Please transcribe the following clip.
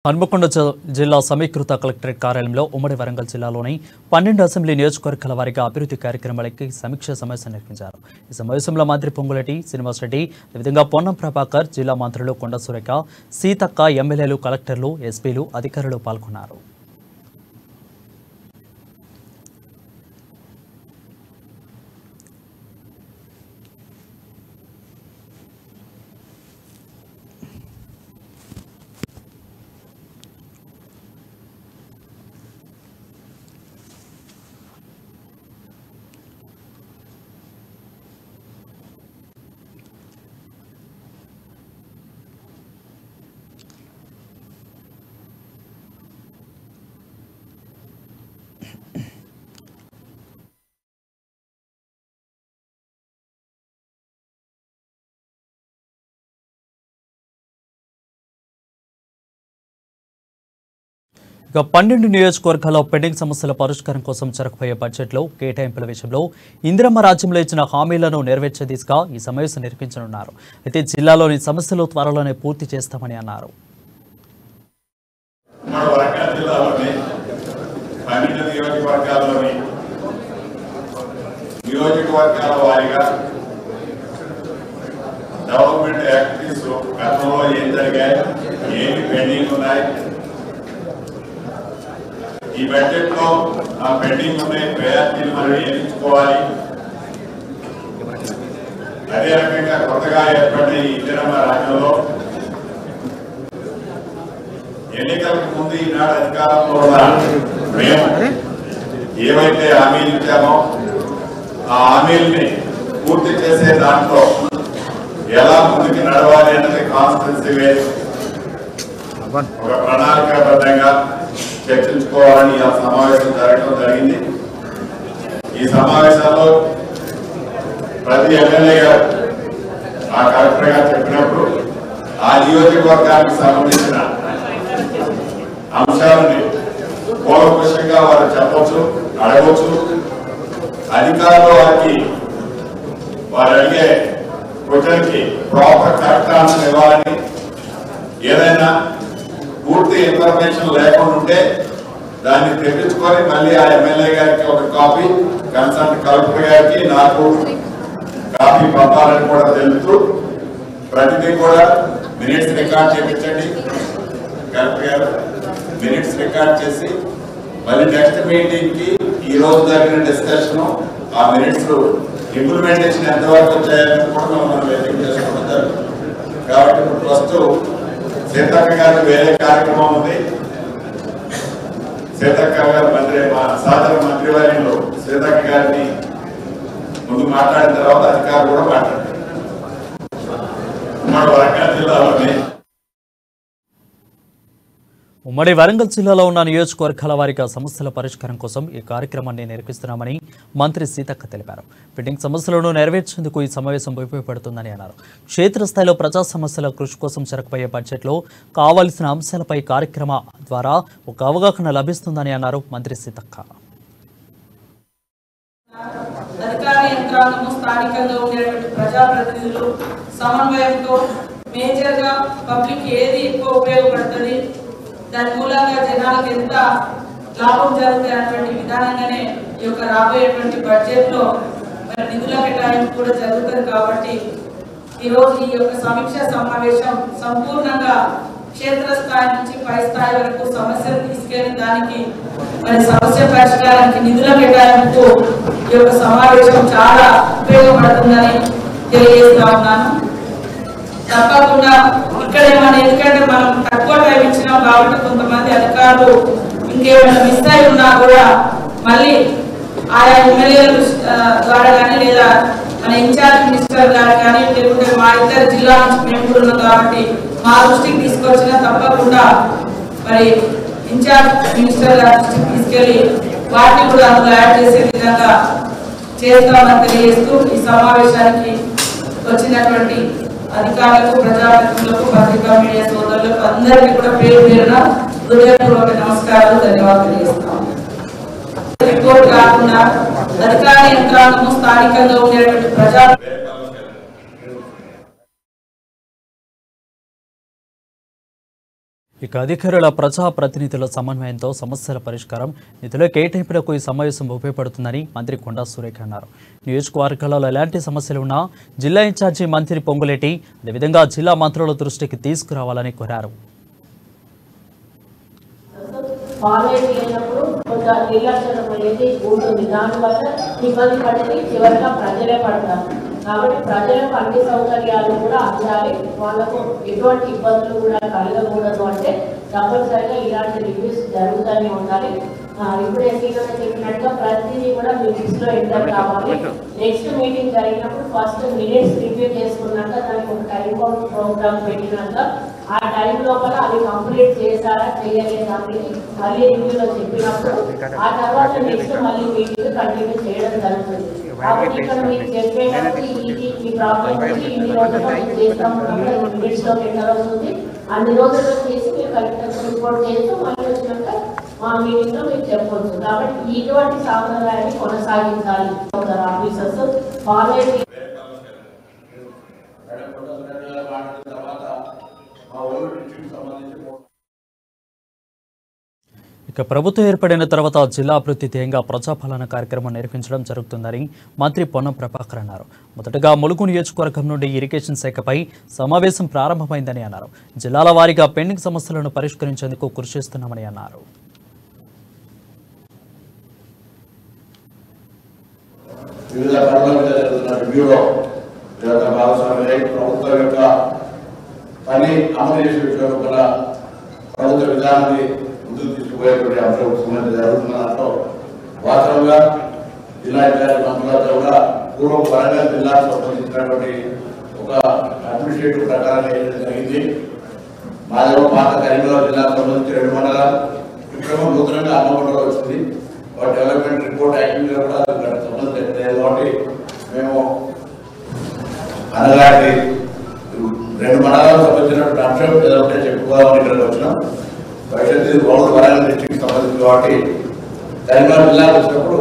హన్మకొండ జిల్లా సమీకృత కలెక్టరేట్ కార్యాలయంలో ఉమ్మడి వరంగల్ జిల్లాలోని 12 అసెంబ్లీ నియోజకవర్గాల వారీగా అభివృద్ధి కార్యక్రమాలకి సమీక్ష సమావేశం నిర్వహించారు. ఈ సమావేశంలో మంత్రి పొంగులేటి శ్రీనివాస్ రెడ్డి, అదేవిధంగా పొన్నం ప్రభాకర్, జిల్లా మంత్రులు కొండ సురేఖ, సీతక్క, ఎమ్మెల్యేలు, కలెక్టర్లు, ఎస్పీలు, అధికారులు పాల్గొన్నారు. ఇక 12 నియోజకవర్గాల్లో పెండింగ్ సమస్యల పరిష్కారం కోసం జరగబోయే బడ్జెట్లో కేటాయింపుల విషయంలో ఇందిరమ్మ రాజ్యంలో ఇచ్చిన హామీలను నెరవేర్చే దిశగా ఈ సమావేశం నిర్వహించనున్నారు. అయితే జిల్లాలోని సమస్యలు త్వరలోనే పూర్తి చేస్తామని అన్నారు. ఈ బడ్జెట్ లో ఆ పెండింగ్ ఉన్న ప్రయారిటీలు మనం ఏర్పించుకోవాలి. అదే రకంగా కొత్తగా ఏర్పడిన ఈ ఇందిరమ్మ రాజ్యంలో ఎన్నికలకు ముందు ఈనాడు అధికారంలో ఉన్న మేము ఏవైతే హామీలు ఇచ్చామో ఆ హామీల్ని పూర్తి చేసే దాంట్లో ఎలా ముందుకు నడవాలి అన్నది కాన్స్టిట్యూన్సీ వైజ్ ఒక ప్రణాళికాబద్ధంగా చర్చించుకోవాలని ఆ సమావేశం జరగడం జరిగింది. ఈ సమావేశంలో ప్రతి ఎమ్మెల్యే గారు ఆ కలెక్టర్ గారు చెప్పినప్పుడు ఆ నియోజకవర్గానికి సంబంధించిన అంశాలని కూలంకషంగా వారు చెప్పవచ్చు, అడగవచ్చు. అధికారులు వారు అడిగే క్వశ్చన్కి ప్రాపర్ కరెక్ట్ ఆన్సర్ ఇవ్వాలని, ఏదైనా పూర్తి ఇన్ఫర్మేషన్ లేకుండా ఉంటే దాన్ని తెప్పించుకొని మళ్ళీ ఆ ఎమ్మెల్యే గారికి ఒక కాపీ, కన్సర్న్ కలెక్టర్ గారికి నాకు కాపీ పంపాలని కూడా తెలుపుతూ ప్రతిదీ కూడా మినిట్స్ రికార్డ్ చేయించండి. కలెక్టర్ గారు మినిట్స్ రికార్డ్ చేసి మళ్ళీ నెక్స్ట్ మీటింగ్ కి ఈ రోజు జరిగిన డిస్కషన్ ఆ మినిట్స్ ఇంప్లిమెంటేషన్ ఎంతవరకు వచ్చాయని కూడా మనం వెయిటింగ్ చేసుకుంటారు. కాబట్టి ఇప్పుడు ప్రస్తుతం సీతక్క గారికి వేరే కార్యక్రమం ఉంది. సీతక్క గారు మా సాధారణ మంత్రివర్యంలో సీతక్క గారిని ముందు మాట్లాడిన తర్వాత అధికారులు కూడా మాట్లాడారు. మన వరంగల్ జిల్లాలోనే ఉమ్మడి వరంగల్ జిల్లాలో ఉన్న నియోజకవర్గాల వారీగా సమస్యల పరిష్కారం కోసం ఈ కార్యక్రమాన్ని నిర్వహిస్తున్నామని మంత్రి సీతక్క తెలిపారు. పెండింగ్ సమస్యలను నెరవేర్చేందుకు ఈ సమావేశం ఉపయోగపడుతుందని అన్నారు. క్షేత్రస్థాయిలో ప్రజా సమస్యల కృషి కోసం జరగబోయే బడ్జెట్లో కావాల్సిన అంశాలపై కార్యక్రమ ద్వారా ఒక అవగాహన లభిస్తుందని అన్నారు మంత్రి సీతక్క. అధికార యంత్రాంగము స్థానికంగా ఉండేటువంటి ప్రజాప్రతినిధులు సమన్వయంతో మేజర్గా పబ్లిక్ ఏది ఎక్కువ ఉపయోగపడుతుంది, దాని మూలంగా జనాలకు ఎంత లాభం జరుగుతుంది అటువంటి విధానంగానే ఈ యొక్క రాబోయేటువంటి బడ్జెట్ లో మరి నిధుల కేటాయింపు కూడా జరుగుతుంది. కాబట్టి ఈరోజు ఈ యొక్క సమీక్ష సమావేశం సంపూర్ణంగా క్షేత్రస్థాయి నుంచి పై స్థాయి వరకు సమస్యలు తీసుకెళ్లి దానికి మరి సమస్య పరిష్కారానికి నిధుల కేటాయింపు ఈ యొక్క సమావేశం చాలా ఉపయోగపడుతుందని తెలియజేస్తా ఉన్నాను. తప్పకుండా ఇక్కడ ఎందుకంటే మనం తక్కువ టైం ఇచ్చినాం కాబట్టి కొంతమంది అధికారులు ఇంకేమైనా మిస్ అయి ఉన్నా కూడా మళ్ళీ ఆయా ఎమ్మెల్యేల ద్వారా కానీ లేదా మన ఇన్ఛార్జ్ మినిస్టర్ గారు కానీ లేకుంటే మా ఇతర జిల్లా నుంచి మేము కూడా ఉన్నాం కాబట్టి మా దృష్టికి తీసుకొచ్చినా తప్పకుండా మరి ఇన్ఛార్జ్ మినిస్టర్ గారి దృష్టికి తీసుకెళ్లి వాటిని కూడా అందులో యాడ్ చేసే విధంగా చేస్తామని తెలియజేస్తూ ఈ సమావేశానికి వచ్చినటువంటి అధికారులకు, ప్రజాప్రతినిధులకు, పత్రికా మీడియా సోదరులకు అందరికీ కూడా పేరు పేరున హృదయపూర్వక నమస్కారాలు, ధన్యవాదాలు తెలియజేస్తాం. రిపోర్ట్ కాకుండా అధికార యంత్రాంగము స్థానికంగా ఉండేటువంటి ప్రజా ఇక అధికారుల ప్రజాప్రతినిధుల సమన్వయంతో సమస్యల పరిష్కారం నిధుల కేటాయింపులకు ఈ సమావేశం ఉపయోగపడుతుందని మంత్రి కొండా సురేఖ అన్నారు. నియోజకవర్గాలలో ఎలాంటి సమస్యలు ఉన్నా జిల్లా ఇన్ఛార్జి మంత్రి పొంగులేటి అదేవిధంగా జిల్లా మంత్రుల దృష్టికి తీసుకురావాలని కోరారు. కాబట్టి ప్రజలకు అన్ని సౌకర్యాలు కూడా అందాలి, వాళ్ళకు ఎటువంటి ఇబ్బందులు కూడా కలగకూడదు అంటే తప్పనిసరిగా ఇలాంటి రివ్యూస్ జరుగుతూనే ఉండాలి. ఇప్పుడే సీనియర్ చెప్పినట్టుగా ప్రతిదీ కూడా మీటింగ్స్ లో ఎంటర్ కావాలి. నెక్స్ట్ మీటింగ్ జరిగినప్పుడు ఫస్ట్ మినిట్స్ రివ్యూ చేసుకున్నాక దానికి ఒక టైం అవుట్ ప్రోగ్రామ్ పెట్టినాక ఆ టైం లోపల అవి కంప్లీట్ చేశారా చేయలేదా అనేది మళ్ళీ రివ్యూలో చెప్పినప్పుడు ఆ తర్వాత నెక్స్ట్ మళ్ళీ మీటింగ్ కంటిన్యూ చేయడం జరుగుతుంది. కాబట్టి ఇక్కడ మీకు చెప్పేటప్పుడు ఈ ప్రాబ్లం నుంచి ఇన్ని రోజుల్లో మీకు చేస్తాం మినిట్స్ లో ఎంటర్ అవుతుంది. అన్ని రోజుల్లో చేసి మీరు కలెక్టర్ రిపోర్ట్ చేస్తూ మళ్ళీ వచ్చినాక మా మీటింగ్ లో మీకు చెప్పవచ్చు. కాబట్టి ఇటువంటి సాంప్రదాయాన్ని కొనసాగించాలి. ఆఫీసర్స్ ఫాలో అయ్యి ఇక ప్రభుత్వం ఏర్పడిన తర్వాత జిల్లా అభివృద్ధి ధ్యేయంగా ప్రజాపాలన కార్యక్రమం నిర్వహించడం జరుగుతుందని మంత్రి పొన్నం ప్రభాకర్ అన్నారు. మొదటగా ములుగు నియోజకవర్గం నుండి ఇరిగేషన్ శాఖపై సమావేశం ప్రారంభమైందని అన్నారు. జిల్లాల వారీగా పెండింగ్ సమస్యలను పరిష్కరించేందుకు కృషి చేస్తున్నామని అన్నారు. వివిధ పనుల మీద జరుగుతున్న రివ్యూలో ప్రభుత్వం యొక్క పని అమలు చేసే విషయంలో కూడా ప్రభుత్వ విధానాన్ని ముందుకు తీసుకుపోయేటువంటి అంశం జరుగుతున్న దాంట్లో వాస్తవంగా జిల్లా ఇన్ఛార్జి మంత్రులతో కూడా పూర్వం వరంగల్ జిల్లాకు సంబంధించినటువంటి ఒక అడ్మినిస్ట్రేటివ్ ప్రకారం చేయడం జరిగింది. మాదేమో పాత కరీంనగర్ జిల్లాకు సంబంధించి 2 మండలాలు, ఇప్పుడేమో నూతనంగా హన్మకొండలో వచ్చింది. వాటి డెవలప్మెంట్ రిపోర్ట్ యాక్టివ్ గా కూడా సంబంధించలేదు కాబట్టి మేము అనగాటి 2 మండలాలకు సంబంధించినటువంటి అంశం ఏదంటే చెప్పుకోవాలని ఇక్కడికి వచ్చినాం. భవిష్యత్తు వరంగల్ డిస్ట్రిక్ట్ సంబంధించి కాబట్టి కరీంనగర్ జిల్లాకు వచ్చినప్పుడు